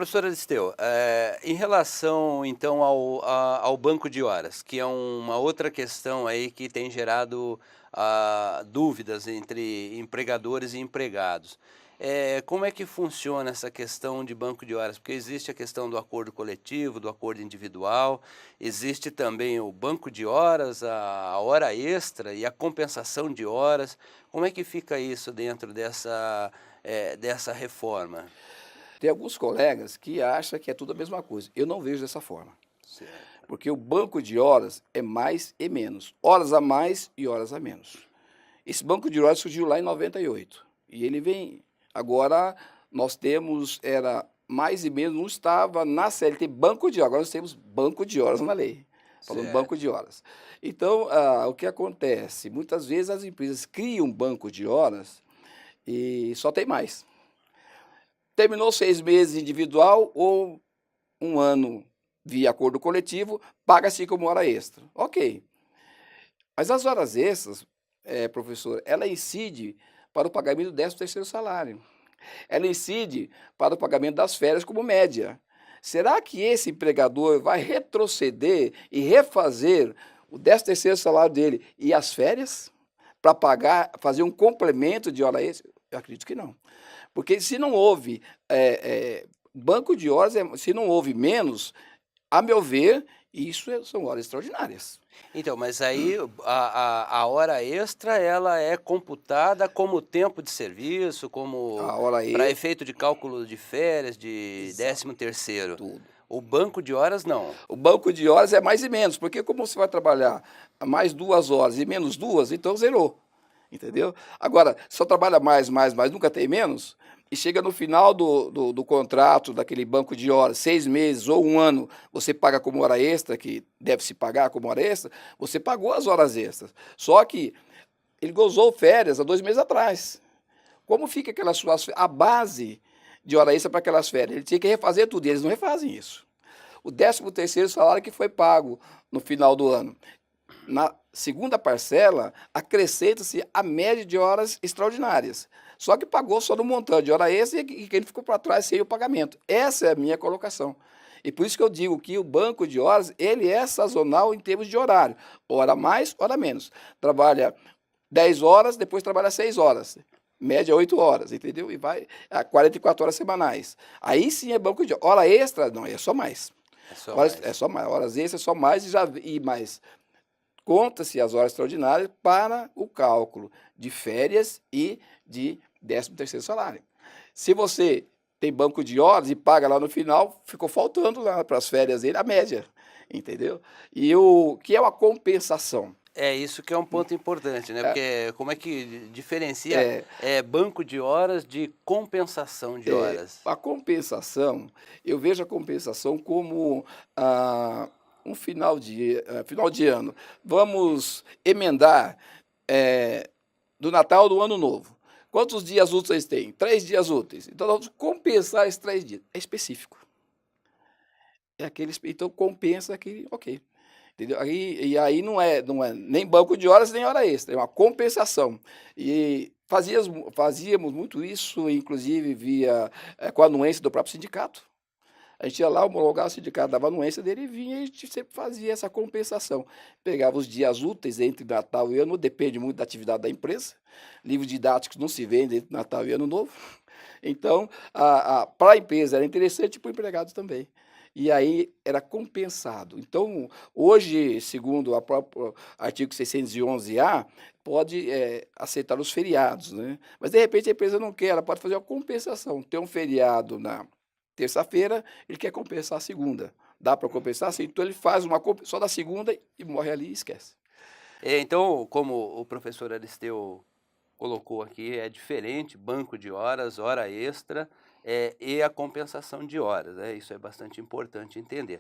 Professor Aristeu, em relação então ao banco de horas, que é uma outra questão aí que tem gerado dúvidas entre empregadores e empregados. Como é que funciona essa questão de banco de horas? Porque existe a questão do acordo coletivo, do acordo individual, existe também o banco de horas, a hora extra e a compensação de horas. Como é que fica isso dentro dessa reforma? Tem alguns colegas que acham que é tudo a mesma coisa. Eu não vejo dessa forma. Certo. Porque o banco de horas é mais e menos. Horas a mais e horas a menos. Esse banco de horas surgiu lá em 98. E ele vem. Agora nós temos, era mais e menos, não estava na CLT banco de horas. Agora nós temos banco de horas na lei. Falando banco Certo. de horas. Então, o que acontece? Muitas vezes as empresas criam um banco de horas e só tem mais. Terminou 6 meses individual ou um ano via acordo coletivo, paga-se como hora extra. Ok. Mas as horas extras, professor, ela incide para o pagamento do 13º salário. Ela incide para o pagamento das férias como média. Será que esse empregador vai retroceder e refazer o 13º salário dele e as férias para pagar, fazer um complemento de hora extra? Eu acredito que não. Porque se não houve banco de horas, se não houve menos, a meu ver, são horas extraordinárias. Então, mas aí a hora extra ela é computada como tempo de serviço, como A hora para extra, efeito de cálculo de férias, de exato, 13º. tudo. O banco de horas não. O banco de horas é mais e menos, porque como você vai trabalhar mais 2 horas e menos 2, então zerou. Entendeu? Agora, só trabalha mais, nunca tem menos, e chega no final do contrato, daquele banco de horas, 6 meses ou um ano, você paga como hora extra, que deve se pagar como hora extra, você pagou as horas extras. Só que ele gozou férias há 2 meses atrás. Como fica aquelas suas, a base de hora extra para aquelas férias? Ele tinha que refazer tudo, e eles não refazem isso. O 13º salário que foi pago no final do ano. Na segunda parcela, acrescenta-se a média de horas extraordinárias. Só que pagou só no montante de hora extra e quem ficou para trás sem o pagamento. Essa é a minha colocação. E por isso que eu digo que o banco de horas, ele é sazonal em termos de horário. Hora mais, hora menos. Trabalha 10 horas, depois trabalha 6 horas. Média 8 horas, entendeu? E vai a 44 horas semanais. Aí sim é banco de hora extra, não, é só mais. É só Horas, é mais. só mais. Horas extras, é só mais e mais. Conta-se as horas extraordinárias para o cálculo de férias e de 13º salário. Se você tem banco de horas e paga lá no final, ficou faltando lá para as férias dele a média, entendeu? E o que é uma compensação? É isso que é um ponto importante, né? É, Porque como é que diferencia é, banco de horas de compensação de horas? a compensação, eu vejo a compensação como um final de ano. Vamos emendar do Natal do Ano Novo. Quantos dias úteis tem? 3 dias úteis. Então, nós vamos compensar esses 3 dias. É específico. Então, compensa aquele, ok. Entendeu? E aí não é nem banco de horas, nem hora extra. É uma compensação. E fazíamos muito isso, inclusive, com a anuência do próprio sindicato. A gente ia lá, homologava, o sindicato dava a anuência dele e vinha e a gente sempre fazia essa compensação. Pegava os dias úteis entre Natal e Ano, depende muito da atividade da empresa. Livros didáticos não se vendem entre Natal e Ano Novo. Então, para a empresa era interessante e para o empregado também. E aí era compensado. Então, hoje, segundo o próprio artigo 611-A, pode aceitar os feriados, né? Mas, de repente, a empresa não quer, ela pode fazer uma compensação. Tem um feriado na terça-feira, ele quer compensar a segunda. Dá para compensar? Sim. Então ele faz uma compra só da segunda e morre ali e esquece. Então, como o professor Aristeu colocou aqui, é diferente banco de horas, hora extra, e a compensação de horas, né? Isso é bastante importante entender.